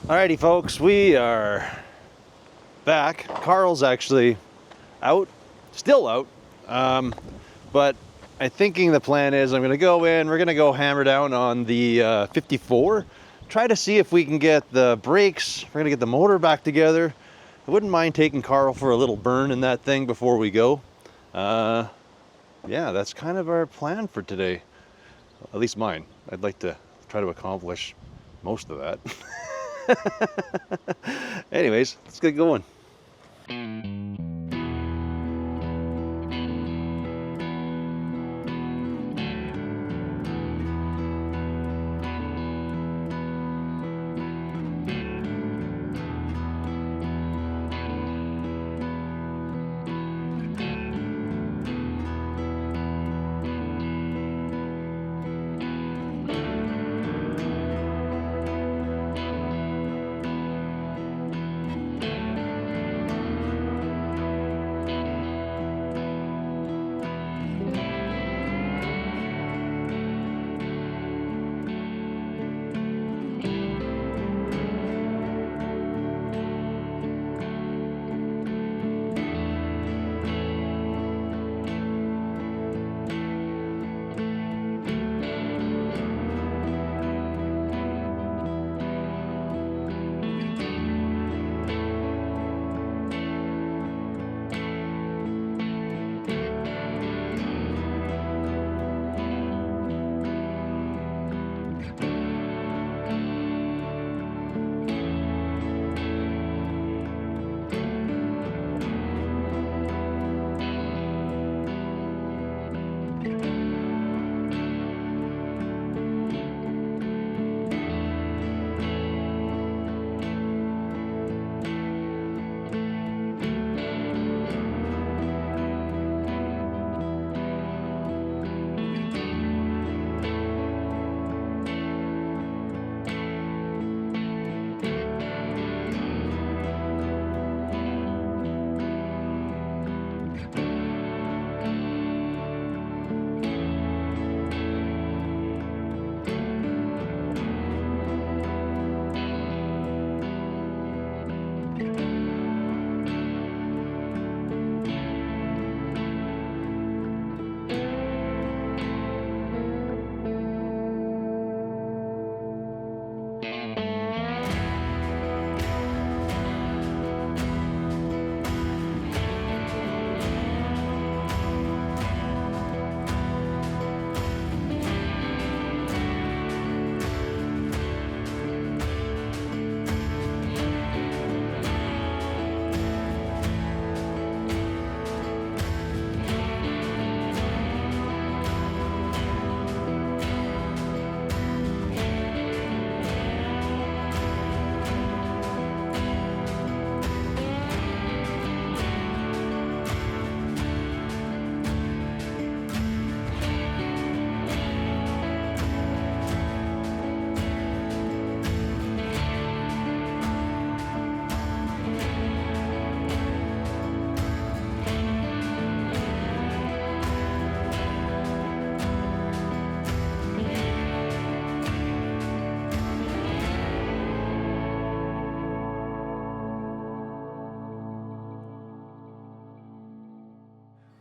Alrighty folks, we are back. Karl's actually out, still out, but I'm thinking the plan is I'm gonna go in, we're gonna go hammer down on the 54, try to see if we can get the brakes, we're gonna get the motor back together. I wouldn't mind taking Karl for a little burn in that thing before we go. Yeah, that's kind of our plan for today, at least mine. I'd like to try to accomplish most of that. Anyways, let's get going.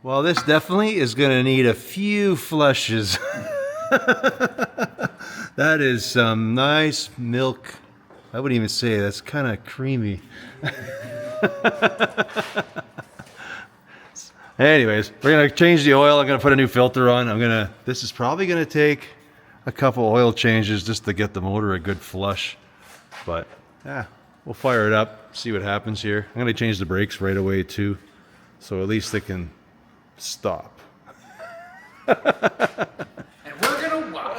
Well, this definitely is going to need a few flushes. That is some nice milk. I wouldn't even say that's kind of creamy. Anyways, we're going to change the oil. I'm going to put a new filter on. This is probably going to take a couple oil changes just to get the motor a good flush. But yeah, we'll fire it up, see what happens here. I'm going to change the brakes right away too, so at least they can stop. And we're gonna watch.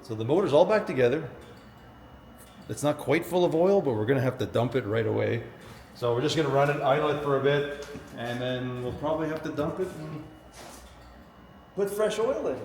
So the motor's all back together. It's not quite full of oil, but we're gonna have to dump it right away. So we're just gonna run it, idle it for a bit, and then we'll probably have to dump it and put fresh oil in.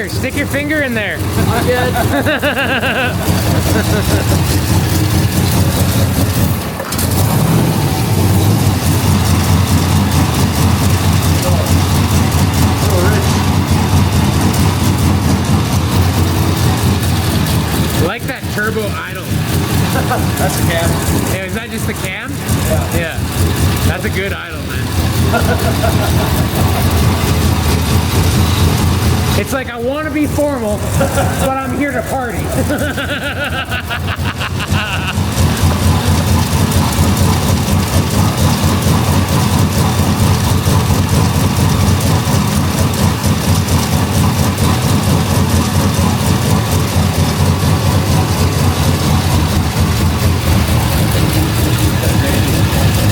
Stick your finger in there. I'm good. I like that turbo idle. That's a cam. Hey, is that just the cam? Yeah. Yeah. That's a good idle, man. It's like, I want to be formal, but I'm here to party.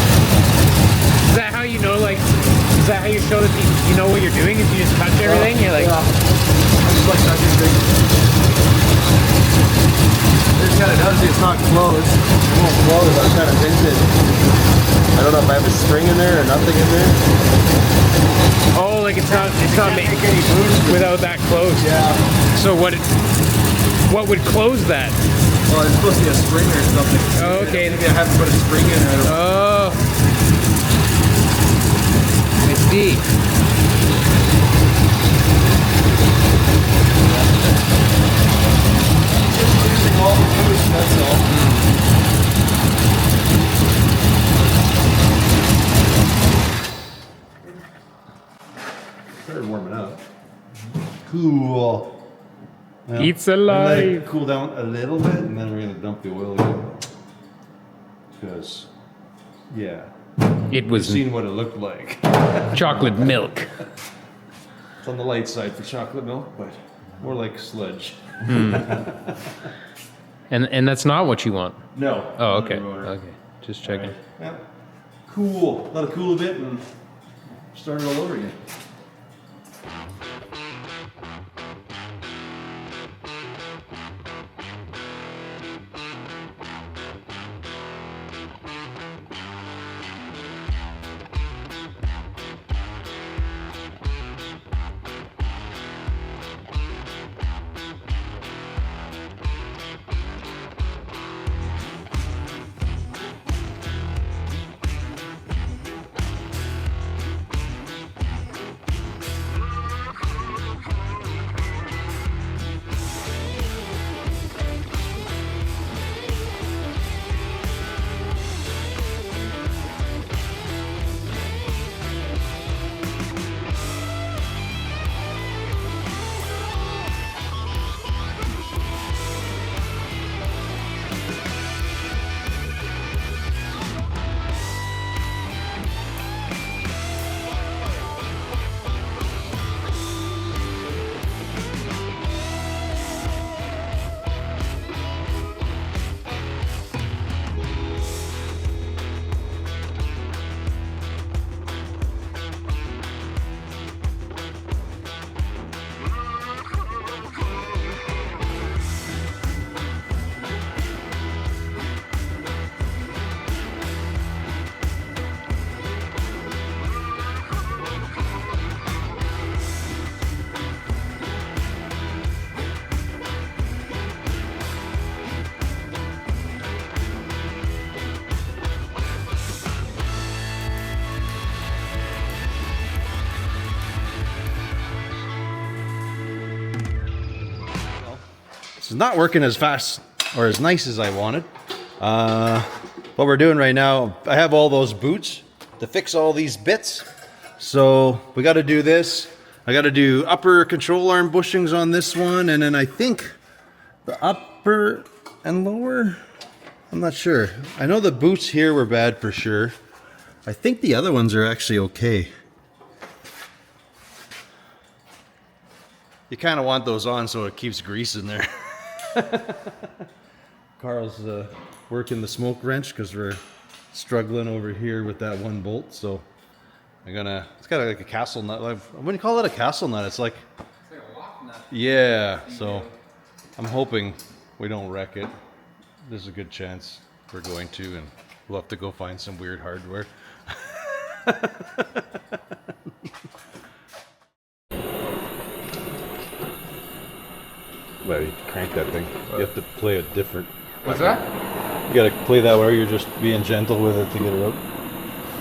Is that how you know, like, is that how you show that you know what you're doing? Is you just touch everything? You're like, I just like touching things. This kind of does it. It's not closed. It won't close. I'm kind of tinted. I don't know if I have a string in there or nothing in there. oh, like it's not making any boost without that closed. Yeah. So what would close that? Well, it's supposed to be a spring or something. Oh, okay. Maybe I haven't put a spring in there. Oh, I see. Using all the boost, that's all. Started warming up. Cool. Well, It's let alive. it cool down a little bit, and then we're gonna dump the oil again. Because, yeah, It we've was seen what it looked like. chocolate milk. It's on the light side for chocolate milk, but more like sludge. And that's not what you want. No. Oh, not okay. anymore. Okay. Just checking. Alright. Yeah. Cool. Let it cool a bit and start it all over again. It's not working as fast or as nice as I wanted. What we're doing right now, I have all those boots to fix all these bits. So we got to do this. I got to do upper control arm bushings on this one, and then I think the upper and lower, I'm not sure. I know the boots here were bad for sure. I think the other ones are actually okay. You kind of want those on so it keeps grease in there. Carl's working the smoke wrench because we're struggling over here with that one bolt. So it's got like a castle nut. I wouldn't call it a castle nut. It's like a lock nut. Yeah, so I'm hoping we don't wreck it. There's a good chance we're going to, and we'll have to go find some weird hardware. Well, you crank that thing. You have to play it different. What's that? You gotta play that where you're just being gentle with it to get it out.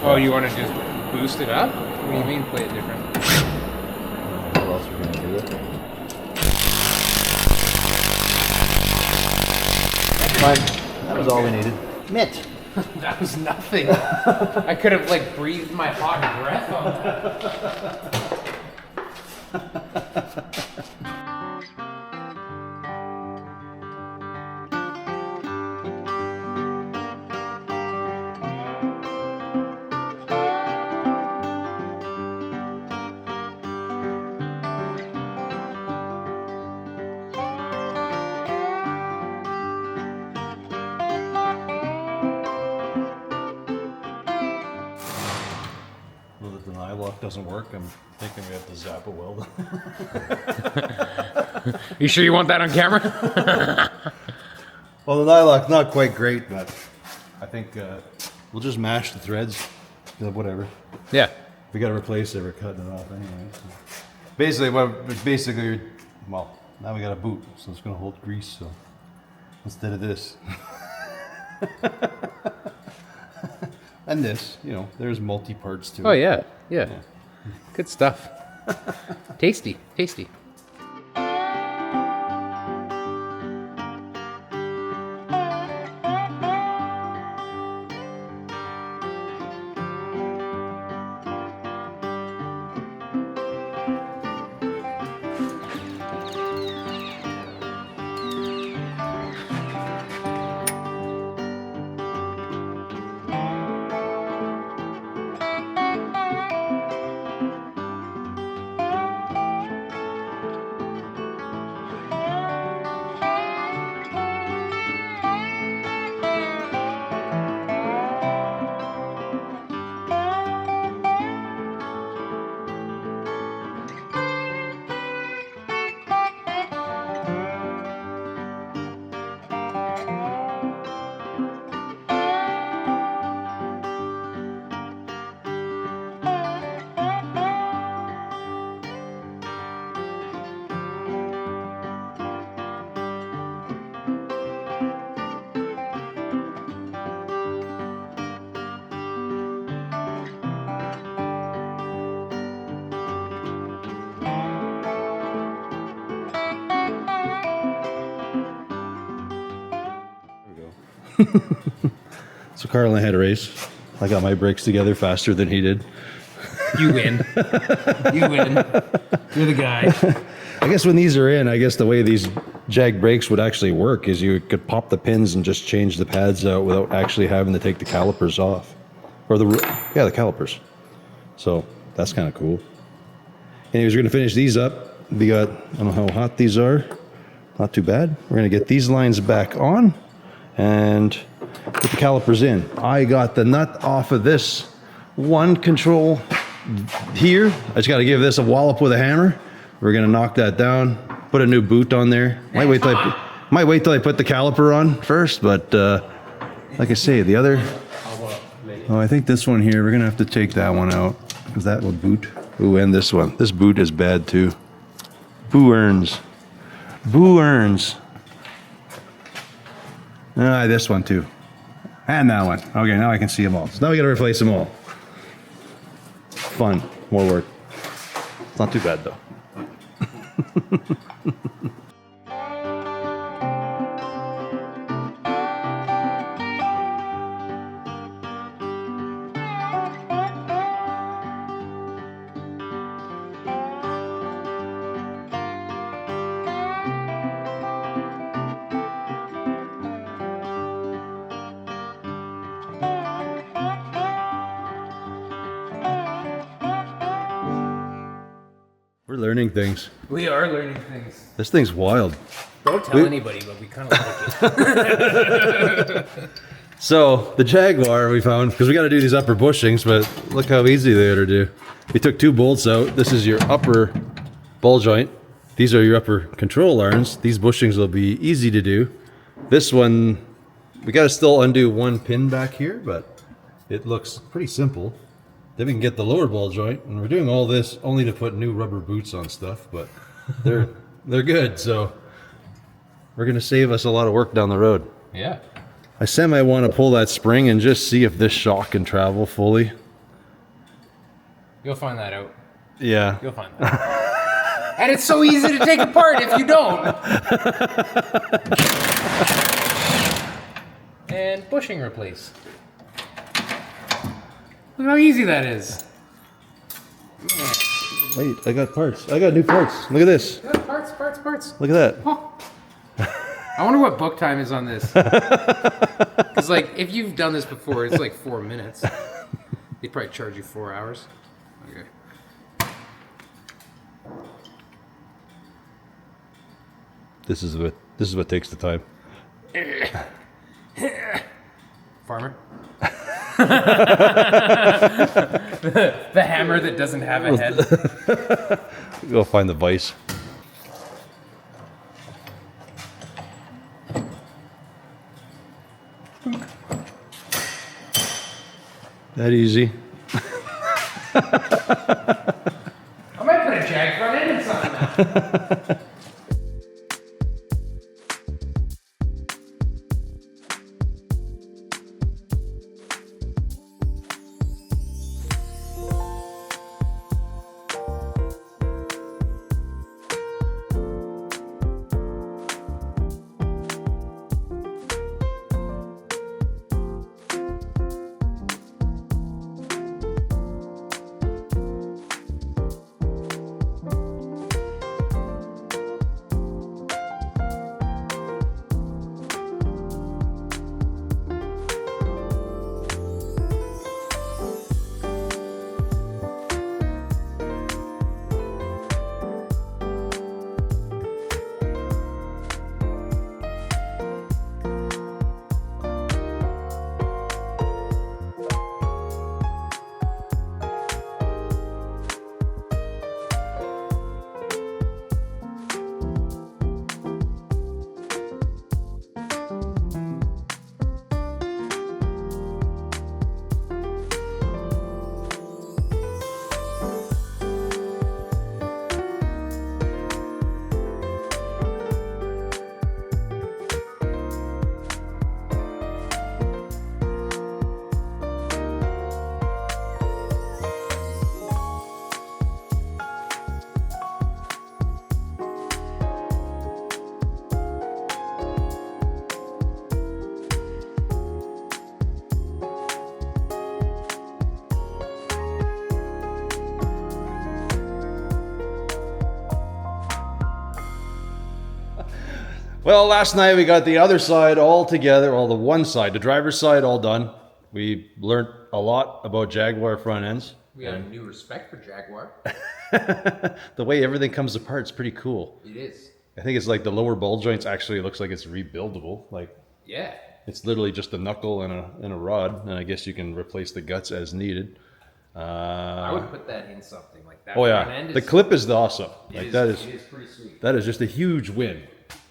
Oh, you want to just boost it up? What do you mean play it different? What else are we gonna do there? Fine. That was all we needed. Mitt. That was nothing. I could have like breathed my hot breath on that. Doesn't work. I'm thinking we have to zap a weld. You sure you want that on camera? Well, the nylock's not quite great, but I think we'll just mash the threads. Whatever. Yeah. If we got to replace it, we're cutting it off anyway. So. Basically, well, now we got a boot, so it's going to hold grease. So instead of this. And this, there's multi-parts to it. Oh yeah. Yeah. Good stuff. Tasty. Tasty. So Karl and I had a race. I got my brakes together faster than he did. You win. You win. You're the guy. I guess when these are in, I guess the way these Jag brakes would actually work is you could pop the pins and just change the pads out without actually having to take the calipers off. Or the calipers. So that's kind of cool. Anyways, we're going to finish these up. We got, I don't know how hot these are. Not too bad. We're going to get these lines back on and put the calipers in. I got the nut off of this one control here. I just got to give this a wallop with a hammer. We're going to knock that down, put a new boot on there. Might wait till I put the caliper on first, but like I say, the other, I think this one here, we're going to have to take that one out because that will boot. Ooh, and this one. This boot is bad too. Boo earns. Boo earns. This one too. And that one. Okay, now I can see them all. So now we got to replace them all. Fun. More work. It's not too bad though. learning things. We are learning things. This thing's wild. Don't tell anybody, but we kind of like it. So the Jaguar we found, because we got to do these upper bushings, but look how easy they are to do. We took 2 bolts out. This is your upper ball joint. These are your upper control arms. These bushings will be easy to do. This one, we got to still undo 1 pin back here, but it looks pretty simple. Then we can get the lower ball joint, and we're doing all this only to put new rubber boots on stuff, but they're good, so we're gonna save us a lot of work down the road. Yeah. I semi want to pull that spring and just see if this shock can travel fully. You'll find that out. Yeah. You'll find that out. And it's so easy to take apart if you don't. And bushing replace. Look how easy that is. Wait, I got parts. I got new parts. Look at this. Yeah, parts. Look at that. Oh. I wonder what book time is on this. Because, like, if you've done this before, it's like 4 minutes. They'd probably charge you 4 hours. Okay. This is what takes the time. Farmer. The hammer that doesn't have a head. Go find the vise. That easy. I might put a jag front end in something now. Well, last night we got the other side all together, well, the one side, the driver's side, all done. We learned a lot about Jaguar front ends. We got a new respect for Jaguar. The way everything comes apart is pretty cool. It is. I think it's like the lower ball joints actually looks like it's rebuildable. Like, Yeah. it's literally just a knuckle and a rod, and I guess you can replace the guts as needed. I would put that in something like that. Oh front yeah, end the is- clip is awesome. it Like is- that is It is pretty sweet. that is just a huge win.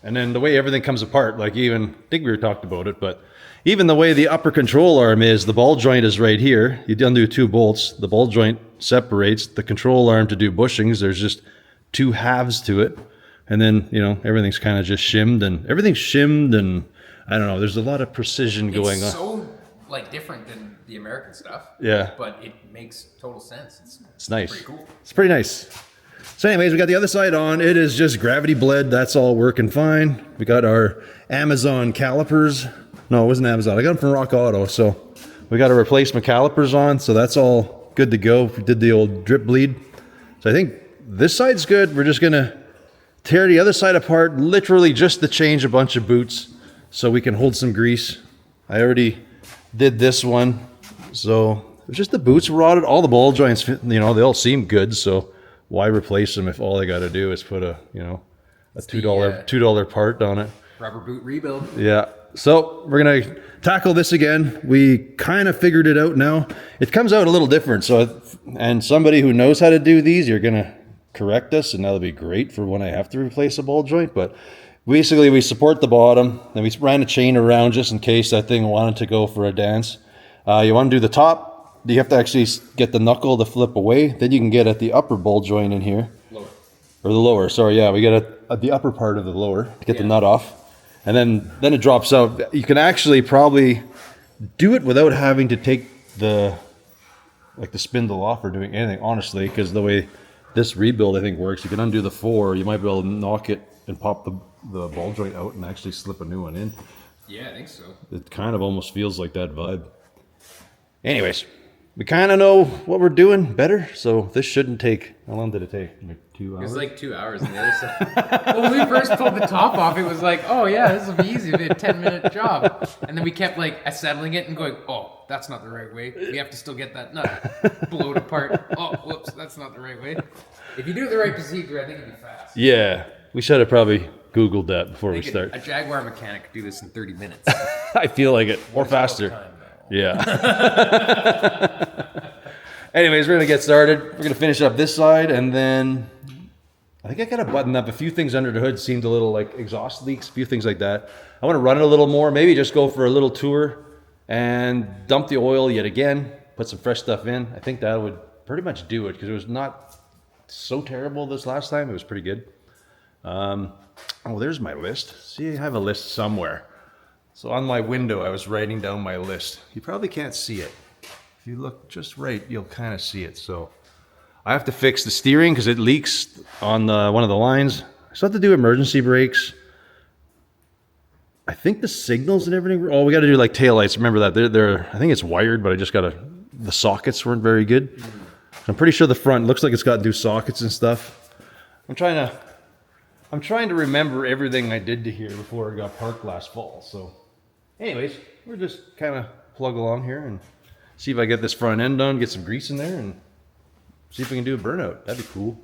And then the way everything comes apart, like even, I think we were talked about it, but even the way the upper control arm is, the ball joint is right here. You undo 2 bolts, the ball joint separates the control arm to do bushings. There's just 2 halves to it. And then, you know, everything's kind of just shimmed and I don't know, there's a lot of precision going on. It's so like different than the American stuff. Yeah. But it makes total sense. It's nice. Pretty cool. It's pretty nice. So anyways, we got the other side on. It is just gravity bled. That's all working fine. We got our Amazon calipers. No, it wasn't Amazon. I got them from Rock Auto. So we got our replacement calipers on. So that's all good to go. We did the old drip bleed. So I think this side's good. We're just going to tear the other side apart, literally just to change a bunch of boots so we can hold some grease. I already did this one. So it was just the boots rotted. All the ball joints, you know, they all seem good. So why replace them if all I got to do is put a $2 $2 part on it. Rubber boot rebuild. Yeah. So we're gonna tackle this again. We kind of figured it out now. It comes out a little different. So, and somebody who knows how to do these, you're gonna correct us, and that'll be great for when I have to replace a ball joint. But basically, we support the bottom, then we ran a chain around just in case that thing wanted to go for a dance. You want to do the top. You have to actually get the knuckle to flip away. Then you can get at the upper ball joint in here. Lower. Or the lower. Sorry, yeah, we get at the upper part of the lower to get the nut off. And then it drops out. You can actually probably do it without having to take the spindle off or doing anything, honestly, because the way this rebuild I think works, you can undo the 4, you might be able to knock it and pop the ball joint out and actually slip a new one in. Yeah, I think so. It kind of almost feels like that vibe. Anyways, we kind of know what we're doing better, so this shouldn't take, how long did it take? Like 2 hours? It was like 2 hours on the other side. Well, when we first pulled the top off, it was like, oh yeah, this will be easy. It'll be a 10-minute job. And then we kept like assembling it and going, oh, that's not the right way. We have to still get that nut. Blow it apart. Oh, whoops, that's not the right way. If you do it the right procedure, I think it'd be fast. Yeah, we should have probably Googled that before we start. A Jaguar mechanic could do this in 30 minutes. I feel like it. Or faster. Time, yeah. Anyways, we're going to get started. We're going to finish up this side, and then I think I got to button up a few things under the hood. Seemed a little like exhaust leaks, a few things like that. I want to run it a little more, maybe just go for a little tour and dump the oil yet again, put some fresh stuff in. I think that would pretty much do it because it was not so terrible this last time. It was pretty good. Oh, there's my list. See, I have a list somewhere. So on my window, I was writing down my list. You probably can't see it. If you look just right, you'll kind of see it. So I have to fix the steering because it leaks on one of the lines. I still have to do emergency brakes. I think the signals and everything. Oh, we got to do like taillights. Remember that they're. I think it's wired, but I just got to. The sockets weren't very good. I'm pretty sure the front looks like it's got new sockets and stuff. I'm trying to remember everything I did to here before I got parked last fall. So, anyways, we're just kind of plug along here and see if I get this front end done, get some grease in there, and see if we can do a burnout. That'd be cool.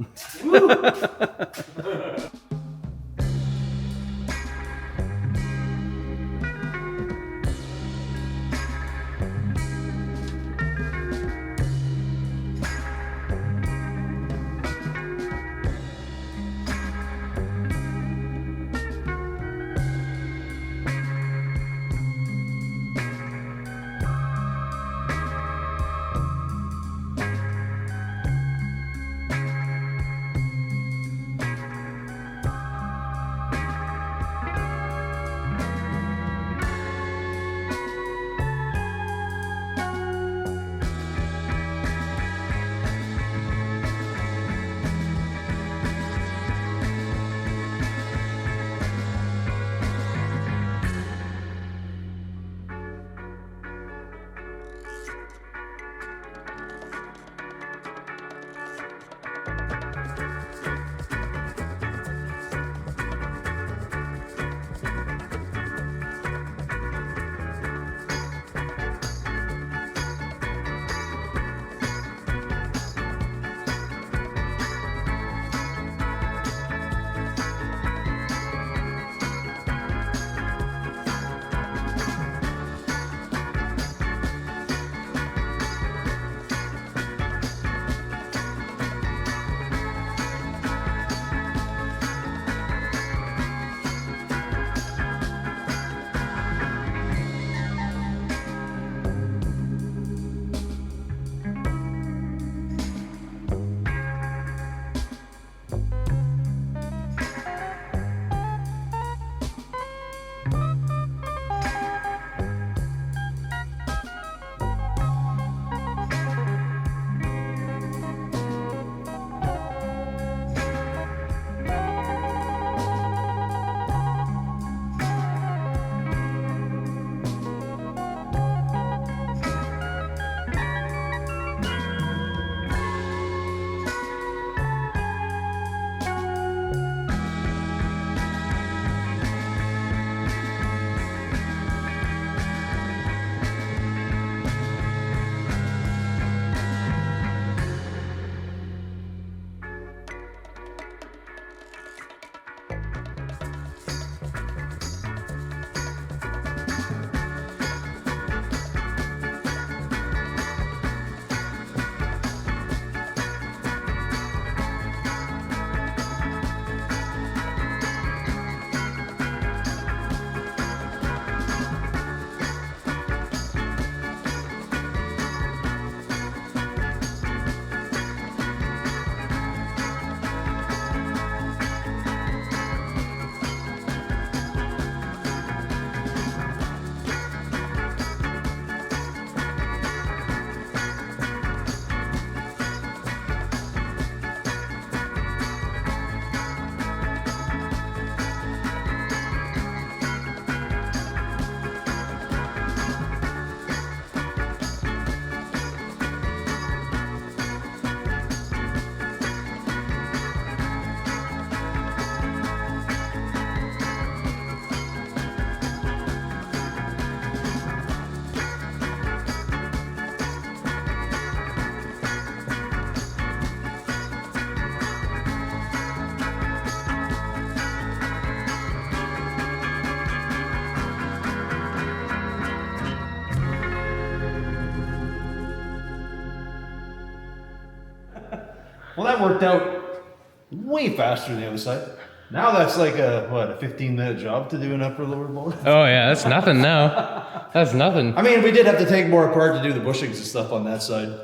Well, that worked out way faster than the other side. Now that's like a 15-minute job to do an upper lower boat. Oh yeah, that's nothing now. That's nothing. I mean, we did have to take more apart to do the bushings and stuff on that side,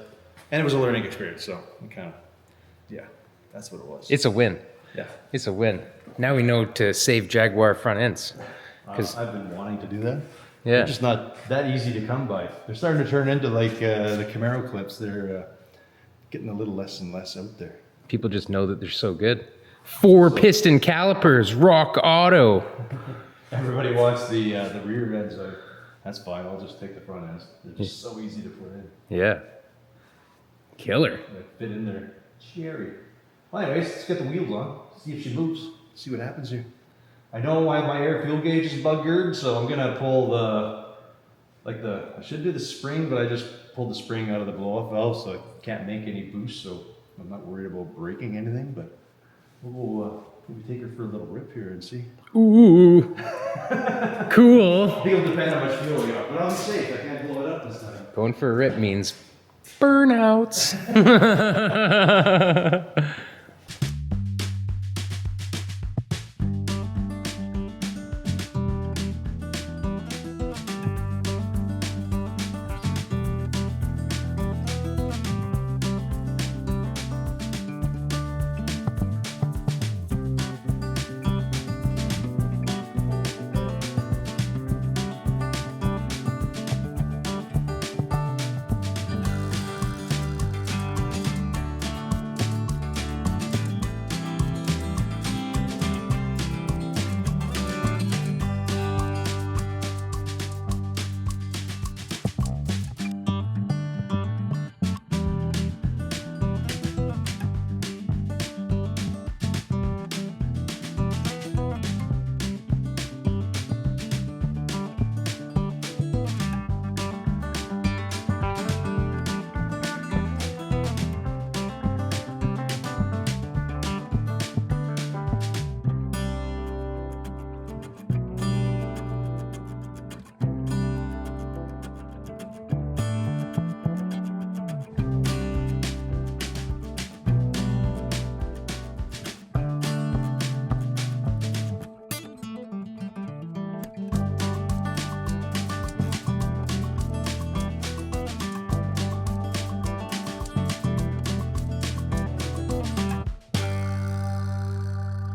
and it was a learning experience. So we kind of, yeah, that's what it was. It's a win. Yeah. It's a win. Now we know to save Jaguar front ends. Because I've been wanting to do that. Yeah. They're just not that easy to come by. They're starting to turn into like the Camaro clips. They're getting a little less and less out there. people just know that they're so good. 4-piston calipers, Rock Auto. Everybody wants the rear ends out. That's fine. I'll just take the front ends. They're just so easy to put in. Yeah. Killer. They fit in there. Cherry. Well, anyways, let's get the wheels on. See if she moves. See what happens here. I know why my air fuel gauge is buggered, so I'm gonna pull I should do the spring, but I just pulled the spring out of the blow-off valve, so I can't make any boost, so I'm not worried about breaking anything, but we'll take her for a little rip here and see. Ooh. Cool. I think it'll depend how much fuel we got, but I'm safe. I can't blow it up this time. Going for a rip means burnouts.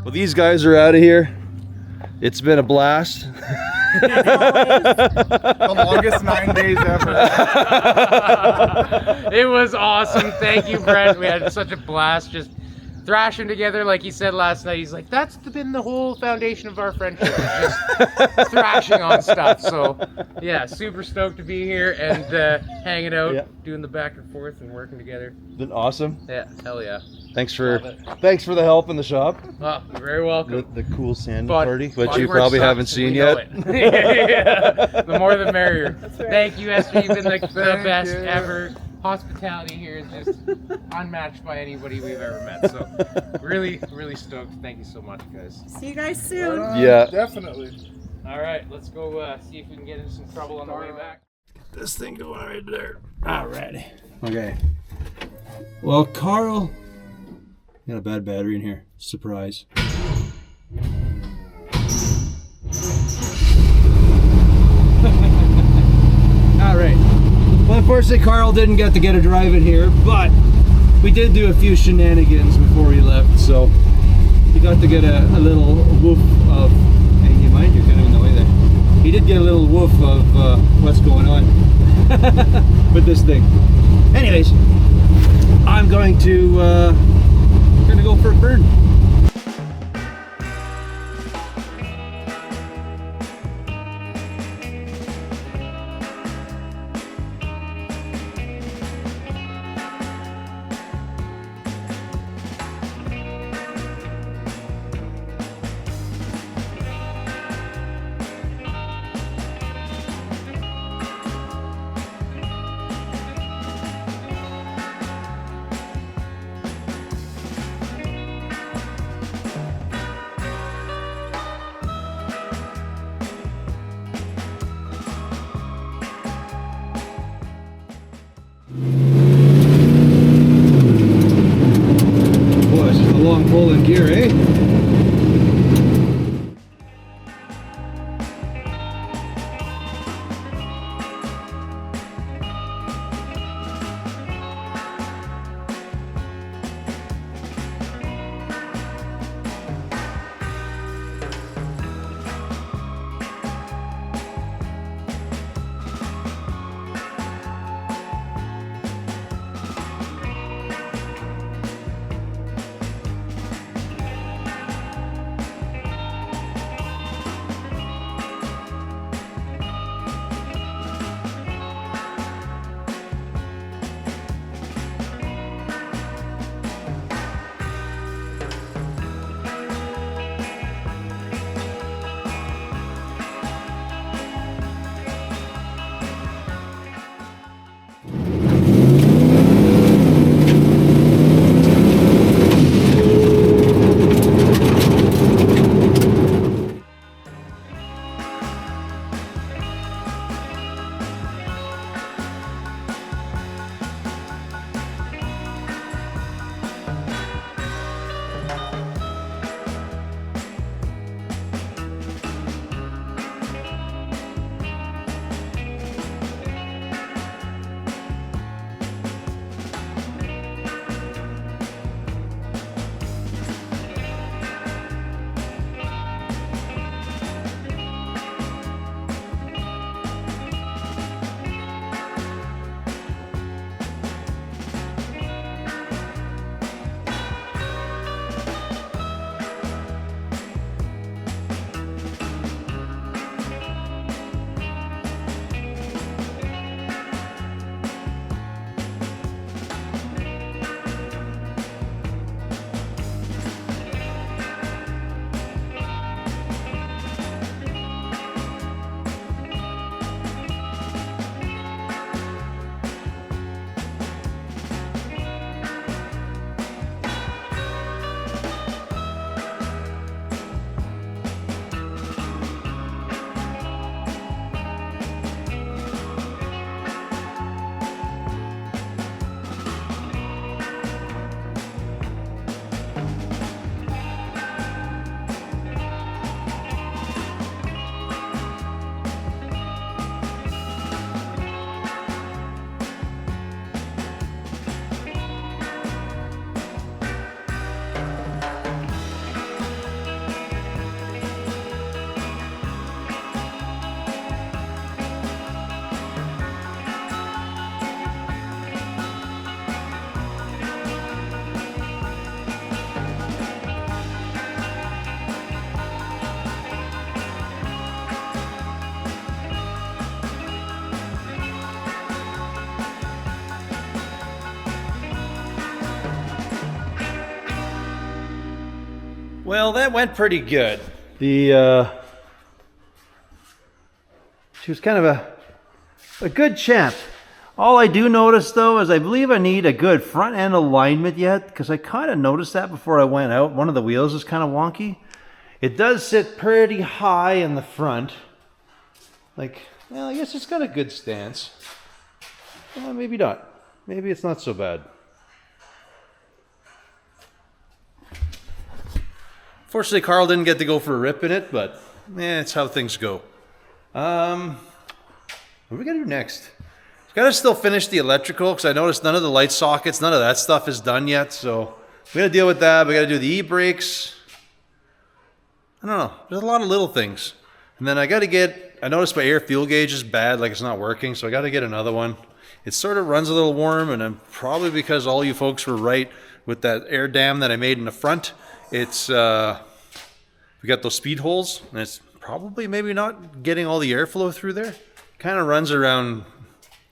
Well, these guys are out of here. It's been a blast. The longest 9 days ever. It was awesome. Thank you, Brent. We had such a blast just thrashing together. Like he said last night, he's like, that's been the whole foundation of our friendship, is just thrashing on stuff. So, yeah, super stoked to be here and hanging out, doing the back and forth and working together. Been awesome. Yeah, hell yeah. Thanks for the help in the shop. Oh, you're very welcome. The cool sand But party, which Body you Works probably sucks, haven't seen we know yet. it. Yeah, the more the merrier. Thank you, Esther. You've been the best you. ever. Hospitality here is just unmatched by anybody we've ever met. So really, really stoked. Thank you so much, guys. See you guys soon. Yeah. Definitely. All right, let's go see if we can get into some trouble on the way back. This thing going right there. Alrighty. Okay. Well, Karl got a bad battery in here. Surprise. Alright. Well, unfortunately, Karl didn't get to get a drive in here, but we did do a few shenanigans before we left, so he got to get a little woof of. Hey, you mind? You're kind of in the way there. He did get a little woof of what's going on with this thing. Anyways, I'm going to go for a burn. long pull in gear, eh? Well, that went pretty good. She was kind of a good champ. All I do notice though is I believe I need a good front end alignment yet, because I kind of noticed that before I went out. One of the wheels is kind of wonky. It does sit pretty high in the front. Like, well, I guess it's got a good stance. Maybe not. Maybe it's not so bad. Fortunately, Karl didn't get to go for a rip in it, but it's how things go. What are we gonna do next? Gotta still finish the electrical, because I noticed none of the light sockets, none of that stuff is done yet, so we gotta deal with that. We gotta do the e-brakes. I don't know, there's a lot of little things. And then I noticed my air fuel gauge is bad, like it's not working, so I gotta get another one. It sort of runs a little warm, and I'm probably because all you folks were right with that air dam that I made in the front. It's, we got those speed holes, and it's probably maybe not getting all the airflow through there. Kind of runs around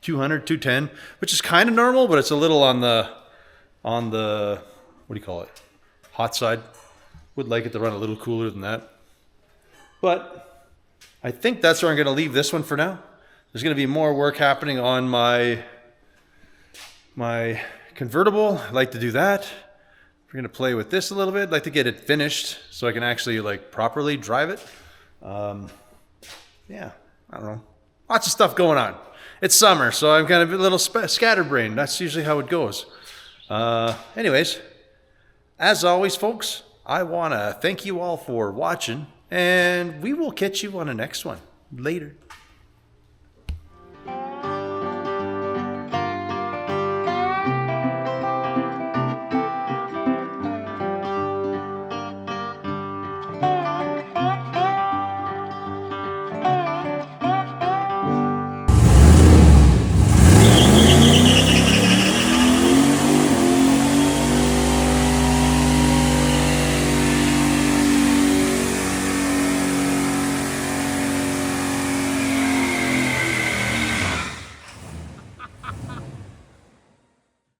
200, 210, which is kind of normal, but it's a little on the, what do you call it? Hot side. Would like it to run a little cooler than that. But I think that's where I'm going to leave this one for now. There's going to be more work happening on my convertible. I like to do that. We're going to play with this a little bit. I'd like to get it finished so I can actually like properly drive it. Yeah, I don't know. Lots of stuff going on. It's summer, so I'm kind of a little scatterbrained. That's usually how it goes. Anyways, As always, folks, I want to thank you all for watching, and we will catch you on the next one. Later.